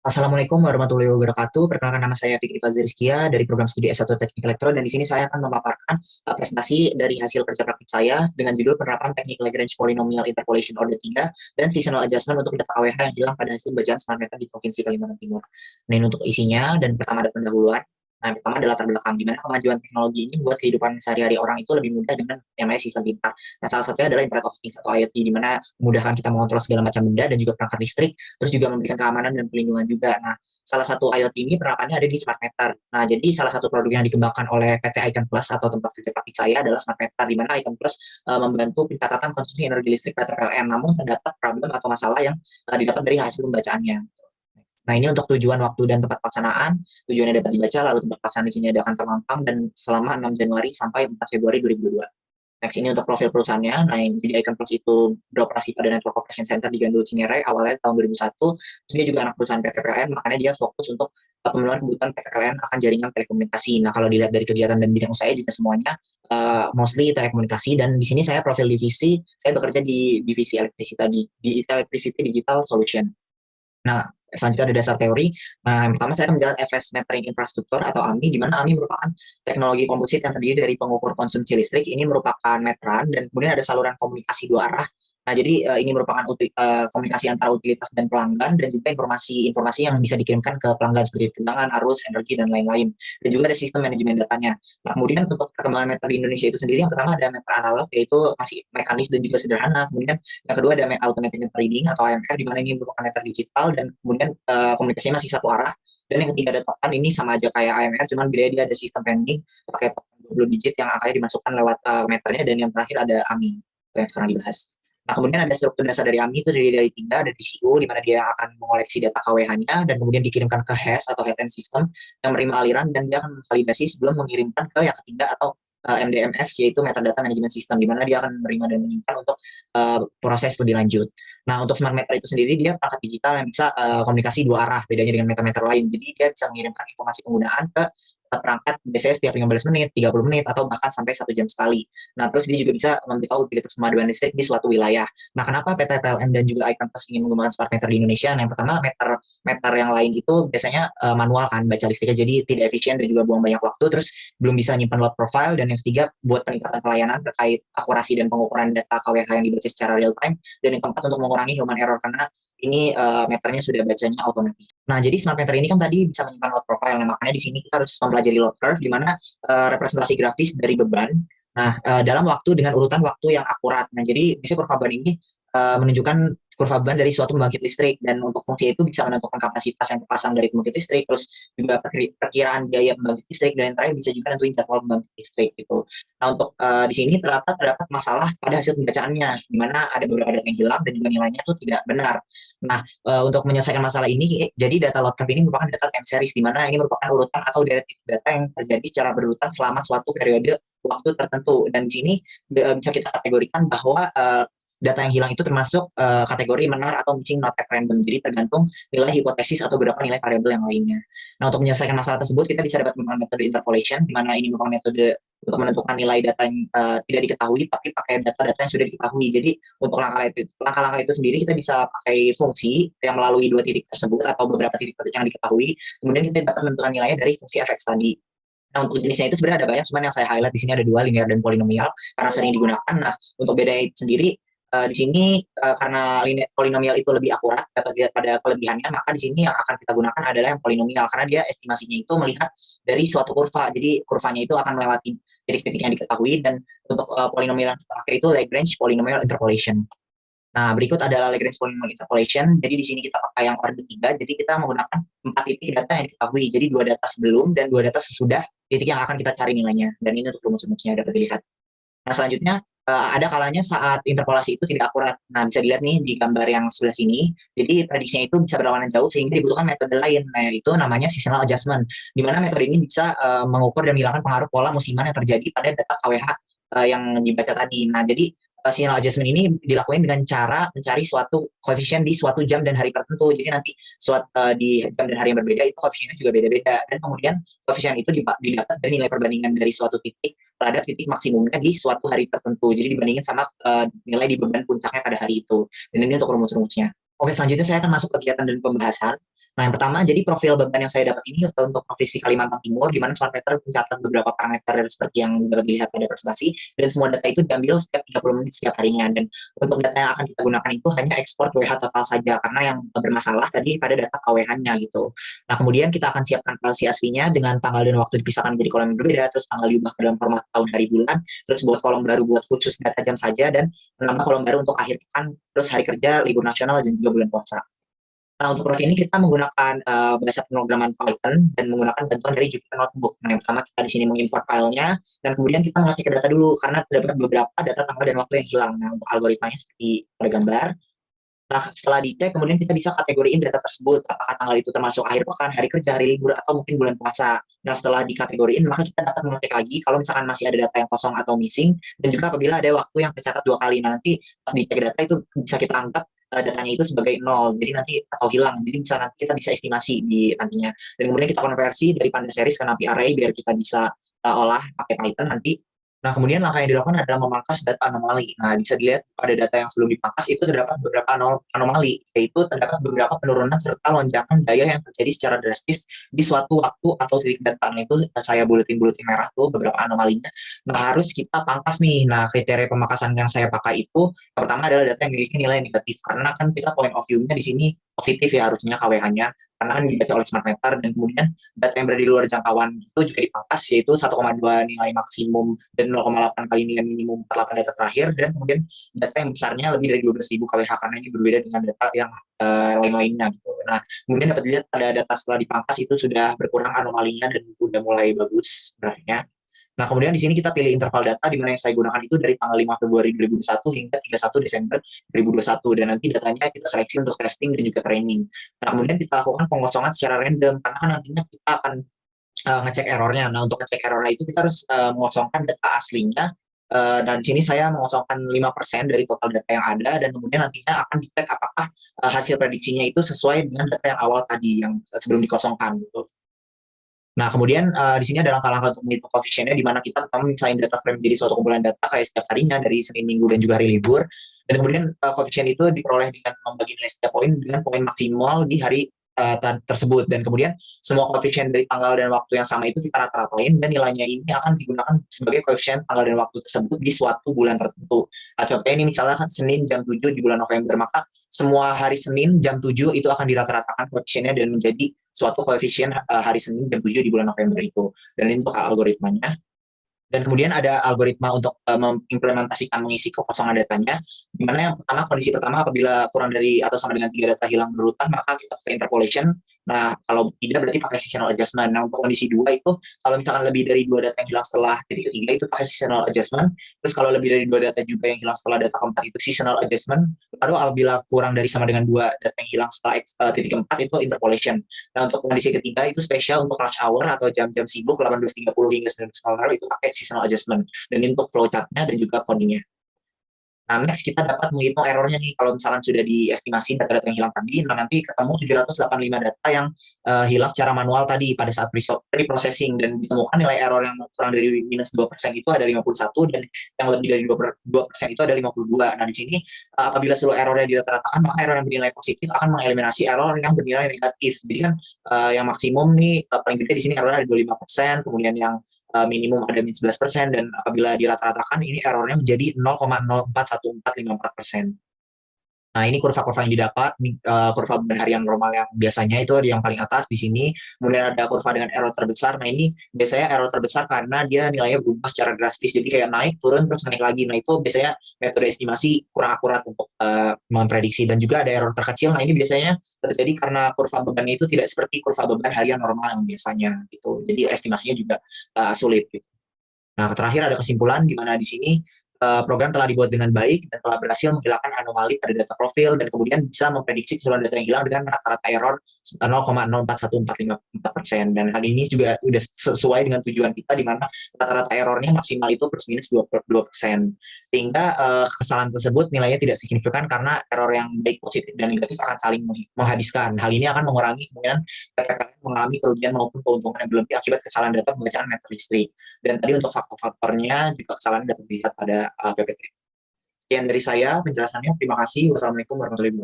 Assalamualaikum warahmatullahi wabarakatuh. Perkenalkan nama saya Fikri Fazrizkia dari program studi S1 Teknik Elektro dan di sini saya akan memaparkan presentasi dari hasil kerja praktik saya dengan judul penerapan teknik Lagrange Polynomial Interpolation Order 3 dan Seasonal Adjustment untuk data KWH yang hilang pada hasil bacaan smart meter di Provinsi Kalimantan Timur. Nah, ini untuk isinya dan pertama ada pendahuluan. Nah, yang pertama adalah latar belakang, di mana kemajuan teknologi ini membuat kehidupan sehari-hari orang itu lebih mudah dengan yang namanya sistem pintar. Nah, salah satunya adalah Internet of Things atau IoT, di mana memudahkan kita mengontrol segala macam benda dan juga perangkat listrik, terus juga memberikan keamanan dan perlindungan juga. Nah, salah satu IoT ini penerapannya ada di smart meter. Nah, jadi salah satu produk yang dikembangkan oleh PT Icon Plus atau tempat kerja praktik saya adalah smart meter, di mana Icon Plus membantu pencatatan konsumsi energi listrik PT PLN, namun terdapat problem atau masalah yang didapat dari hasil pembacaannya. Nah, ini untuk tujuan waktu dan tempat pelaksanaan. Tujuannya dapat dibaca, lalu tempat pelaksanaan di sini ada kantor Mampang dan selama 6 Januari sampai 4 Februari 2022. Next, ini untuk profil perusahaannya. Nah, jadi Icon Plus itu beroperasi pada Network Operation Center di Gandul Cinere awalnya tahun 2001. Terus dia juga anak perusahaan PT PLN, makanya dia fokus untuk pemenuhan kebutuhan PT PLN akan jaringan telekomunikasi. Nah, kalau dilihat dari kegiatan dan bidang usaha juga semuanya mostly telekomunikasi, dan di sini saya profil divisi, saya bekerja di divisi di Electricity Digital Solution. Nah, selanjutnya ada dasar teori. Nah, yang pertama saya akan menjelaskan FS Metering Infrastruktur atau AMI, di mana AMI merupakan teknologi komposit yang terdiri dari pengukur konsumsi listrik. Ini merupakan meteran dan kemudian ada saluran komunikasi dua arah. Nah, jadi ini merupakan komunikasi antara utilitas dan pelanggan dan juga informasi-informasi yang bisa dikirimkan ke pelanggan seperti tegangan, arus, energi, dan lain-lain. Dan juga ada sistem manajemen datanya. Nah, kemudian untuk perkembangan meter di Indonesia itu sendiri, yang pertama ada meter analog, yaitu masih mekanis dan juga sederhana. Kemudian yang kedua ada automatic meter reading atau AMR, di mana ini merupakan meter digital dan kemudian komunikasinya masih satu arah. Dan yang ketiga ada token, ini sama aja kayak AMR, cuman bedanya dia ada sistem pending pakai token 20 digit yang akhirnya dimasukkan lewat meternya, dan yang terakhir ada AMI yang sekarang dibahas. Nah, kemudian ada struktur dasar dari AMI itu dari tiga, ada DCU, di mana dia akan mengoleksi data KWH-nya dan kemudian dikirimkan ke HASH atau head end system yang menerima aliran, dan dia akan validasi sebelum mengirimkan ke yang ketiga atau MDMS, yaitu Metadata Management System, di mana dia akan menerima dan menyimpan untuk proses lebih lanjut. Nah, untuk smart meter itu sendiri dia perangkat digital yang bisa komunikasi dua arah, bedanya dengan meter-meter lain. Jadi dia bisa mengirimkan informasi penggunaan ke perangkat biasanya setiap 15 menit, 30 menit, atau bahkan sampai 1 jam sekali. Nah, terus dia juga bisa memberitahu utilitas pemaduan listrik di suatu wilayah. Nah, kenapa PT PLN dan juga Icon Plus ingin mengembangkan smart meter di Indonesia? Nah, yang pertama, meter yang lain itu biasanya manual kan, baca listriknya, jadi tidak efisien dan juga buang banyak waktu, terus belum bisa nyimpan load profile, dan yang ketiga, buat peningkatan pelayanan terkait akurasi dan pengukuran data KWH yang dibaca secara real time, dan yang keempat untuk mengurangi human error karena ini meternya sudah bacanya otomatis. Nah, jadi smart meter ini kan tadi bisa menyimpan load profile. Nah, makanya di sini kita harus mempelajari load curve, di mana representasi grafis dari beban. Nah, dalam waktu dengan urutan waktu yang akurat. Nah, jadi misalnya kurva beban ini menunjukkan kurva beban dari suatu pembangkit listrik, dan untuk fungsi itu bisa menentukan kapasitas yang terpasang dari pembangkit listrik, terus juga perkiraan biaya pembangkit listrik, dan yang terakhir bisa juga nentuin jadwal pembangkit listrik gitu. Nah, untuk di sini terdapat masalah pada hasil pembacaannya, di mana ada beberapa data yang hilang dan juga nilainya itu tidak benar. Nah, untuk menyelesaikan masalah ini, jadi data load curve ini merupakan data time series, di mana ini merupakan urutan atau derivatif data yang terjadi secara berurutan selama suatu periode waktu tertentu. Dan di sini bisa kita kategorikan bahwa data yang hilang itu termasuk kategori benar atau missing not at random. Jadi tergantung nilai hipotesis atau beberapa nilai variabel yang lainnya. Nah, untuk menyelesaikan masalah tersebut, kita bisa dapat menggunakan metode interpolation, di mana ini merupakan metode untuk menentukan nilai data yang tidak diketahui, tapi pakai data-data yang sudah diketahui. Jadi untuk langkah-langkah itu sendiri kita bisa pakai fungsi yang melalui dua titik tersebut atau beberapa titik yang diketahui. Kemudian kita dapat menentukan nilainya dari fungsi fx tadi. Nah, untuk jenisnya itu sebenarnya ada banyak, cuman yang saya highlight di sini ada dua, linear dan polinomial, karena sering digunakan. Nah, untuk bedanya itu sendiri, di sini karena polinomial itu lebih akurat dapat dilihat pada kelebihannya, maka di sini yang akan kita gunakan adalah yang polinomial, karena dia estimasinya itu melihat dari suatu kurva. Jadi kurvanya itu akan melewati titik-titik yang diketahui, dan untuk polinomial yang kita pakai itu Lagrange Polynomial Interpolation. Nah, berikut adalah Lagrange Polynomial Interpolation. Jadi di sini kita pakai yang order 3, jadi kita menggunakan 4 titik data yang diketahui. Jadi 2 data sebelum dan 2 data sesudah titik yang akan kita cari nilainya. Dan ini untuk rumus-rumusnya dapat dilihat. Nah, selanjutnya ada kalanya saat interpolasi itu tidak akurat. Nah, bisa dilihat nih di gambar yang sebelah sini. Jadi prediksinya itu bisa berlawanan jauh sehingga dibutuhkan metode lain. Nah, itu namanya seasonal adjustment. Di mana metode ini bisa mengukur dan menghilangkan pengaruh pola musiman yang terjadi pada data KWH yang dibaca tadi. Nah, jadi seasonal adjustment ini dilakukan dengan cara mencari suatu koefisien di suatu jam dan hari tertentu. Jadi nanti di jam dan hari yang berbeda itu koefisiennya juga beda-beda. Dan kemudian koefisien itu didapat dari nilai perbandingan dari suatu titik terhadap titik maksimumnya di suatu hari tertentu. Jadi dibandingin sama nilai di beban puncaknya pada hari itu. Dan ini untuk rumus-rumusnya. Oke, selanjutnya saya akan masuk ke kegiatan dan pembahasan. Nah, yang pertama, jadi profil beban yang saya dapat ini untuk provinsi Kalimantan Timur, di mana smart meter mencatat beberapa parameter seperti yang dapat dilihat pada presentasi, dan semua data itu diambil setiap 30 menit setiap harinya. Dan untuk data yang akan kita gunakan itu hanya ekspor WH total saja, karena yang bermasalah tadi pada data KWH-nya gitu. Nah, kemudian kita akan siapkan file CSV-nya dengan tanggal dan waktu dipisahkan menjadi kolom yang berbeda, terus tanggal diubah ke dalam format tahun, hari, bulan, terus buat kolom baru buat khusus data jam saja, dan menambah kolom baru untuk akhir pekan, terus hari kerja, libur nasional, dan juga bulan puasa. Nah, untuk proyek ini kita menggunakan bahasa pemrograman Python dan menggunakan bantuan dari Jupyter Notebook. Nah, yang pertama kita di sini mengimport filenya dan kemudian kita mengecek data dulu karena terdapat beberapa data tanggal dan waktu yang hilang. Nah, untuk algoritmanya seperti pada gambar. Nah, setelah dicek, kemudian kita bisa kategoriin data tersebut. Apakah tanggal itu termasuk akhir pekan, hari kerja, hari libur, atau mungkin bulan puasa. Nah, setelah dikategoriin, maka kita dapat mengecek lagi kalau misalkan masih ada data yang kosong atau missing, dan juga apabila ada waktu yang tercatat 2 kali. Nah, nanti pas dicek data itu bisa kita anggap datanya itu sebagai nol, jadi nanti atau hilang. Jadi bisa nanti kita bisa estimasi di nantinya. Dan kemudian kita konversi dari pandas series ke NumPy array biar kita bisa olah pakai Python nanti. Nah, kemudian langkah yang dilakukan adalah memangkas data anomali. Nah, bisa dilihat pada data yang sebelum dipangkas itu terdapat beberapa anomali, yaitu terdapat beberapa penurunan serta lonjakan daya yang terjadi secara drastis di suatu waktu atau titik data. Nah, itu saya buletin-buletin merah tuh beberapa anomalinya. Nah, harus kita pangkas nih. Nah, kriteria pemangkasan yang saya pakai itu, pertama adalah data yang memiliki nilai negatif, karena kan kita point of view-nya di sini positif ya harusnya KWH-nya, karena kan dibaca oleh smart meter, dan kemudian data yang berada di luar jangkauan itu juga dipangkas, yaitu 1,2 nilai maksimum dan 0,8 kali nilai minimum 48 data terakhir, dan kemudian data yang besarnya lebih dari 12.000 kWh karena ini berbeda dengan data yang lain-lainnya gitu. Nah, kemudian dapat dilihat pada data setelah dipangkas itu sudah berkurang anomalinya dan sudah mulai bagus grafiknya. Nah, kemudian di sini kita pilih interval data di mana yang saya gunakan itu dari tanggal 5 Februari 2021 hingga 31 Desember 2021, dan nanti datanya kita seleksi untuk testing dan juga training. Nah, kemudian kita lakukan pengosongan secara random karena kan nantinya kita akan ngecek errornya. Nah, untuk ngecek errornya itu kita harus mengosongkan data aslinya. Dan di sini saya mengosongkan 5% dari total data yang ada, dan kemudian nantinya akan dicek apakah hasil prediksinya itu sesuai dengan data yang awal tadi yang sebelum dikosongkan gitu. Nah, kemudian di sini ada langkah-langkah untuk menghitung koefisiennya, di mana kita pertama misahin data frame jadi suatu kumpulan data kayak setiap harinya dari Senin, Minggu, dan juga hari libur. Dan kemudian koefisien itu diperoleh dengan membagi nilai setiap poin dengan poin maksimal di hari tersebut. Dan kemudian semua koefisien dari tanggal dan waktu yang sama itu kita rata-ratain, dan nilainya ini akan digunakan sebagai koefisien tanggal dan waktu tersebut di suatu bulan tertentu. Contohnya ini misalnya kan Senin jam 7 di bulan November, maka semua hari Senin jam 7 itu akan dirata-ratakan koefisiennya dan menjadi suatu koefisien hari Senin jam 7 di bulan November itu. Dan ini untuk algoritmanya. Dan kemudian ada algoritma untuk mengimplementasikan mengisi kekosongan datanya, di mana yang pertama, kondisi pertama apabila kurang dari atau sama dengan 3 data hilang berurutan, maka kita pakai interpolation. Nah, kalau tidak berarti pakai seasonal adjustment. Nah, untuk kondisi 2 itu, kalau misalkan lebih dari 2 data yang hilang setelah titik ketiga itu pakai seasonal adjustment. Terus kalau lebih dari 2 data juga yang hilang setelah data keempat itu seasonal adjustment. Lalu apabila kurang dari sama dengan 2 data yang hilang setelah titik keempat itu interpolation. Nah, untuk kondisi ketiga itu spesial untuk rush hour atau jam-jam sibuk 18.30 hingga 19.00 itu pakai seasonal adjustment. Dan untuk flowchart-nya dan juga coding-nya. Nah, next kita dapat menghitung errornya nih, kalau misalkan sudah diestimasi data-data yang hilang tadi, nah nanti ketemu 785 data yang hilang secara manual tadi pada saat pre-processing, dan ditemukan nilai error yang kurang dari minus 2% itu ada 51, dan yang lebih dari 2% itu ada 52. Nah, di sini apabila seluruh errornya dirata-ratakan, maka error yang bernilai positif akan mengeliminasi error yang bernilai negatif. Jadi kan yang maksimum nih paling gede di sini errornya ada 25%, kemudian yang minimum ada min 11%, dan apabila dirata-ratakan ini errornya menjadi 0,041454%. Nah, ini kurva-kurva yang didapat, kurva beban harian normal yang biasanya itu yang paling atas di sini. Kemudian ada kurva dengan error terbesar. Nah, ini biasanya error terbesar karena dia nilainya berubah secara drastis. Jadi kayak naik, turun, terus naik lagi. Nah, itu biasanya metode estimasi kurang akurat untuk memprediksi. Dan juga ada error terkecil. Nah, ini biasanya terjadi karena kurva bebannya itu tidak seperti kurva beban harian normal yang biasanya gitu. Jadi estimasinya juga sulit gitu. Nah, terakhir ada kesimpulan di mana di sini program telah dibuat dengan baik dan telah berhasil menghilangkan anomali pada data profil, dan kemudian bisa memprediksi keseluruhan data yang hilang dengan rata-rata error 0,041454%. Dan hal ini juga sudah sesuai dengan tujuan kita, di mana rata-rata errornya maksimal itu plus minus 2%. Sehingga kesalahan tersebut nilainya tidak signifikan karena error yang baik, positif, dan negatif akan saling menghabiskan. Hal ini akan mengurangi kemungkinan kalian mengalami kerugian maupun keuntungan yang berlebih akibat kesalahan data pembacaan meter listrik. Dan tadi untuk faktor-faktornya juga kesalahan dapat dilihat pada PPT. Sekian dari saya penjelasannya. Terima kasih. Wassalamualaikum warahmatullahi wabarakatuh.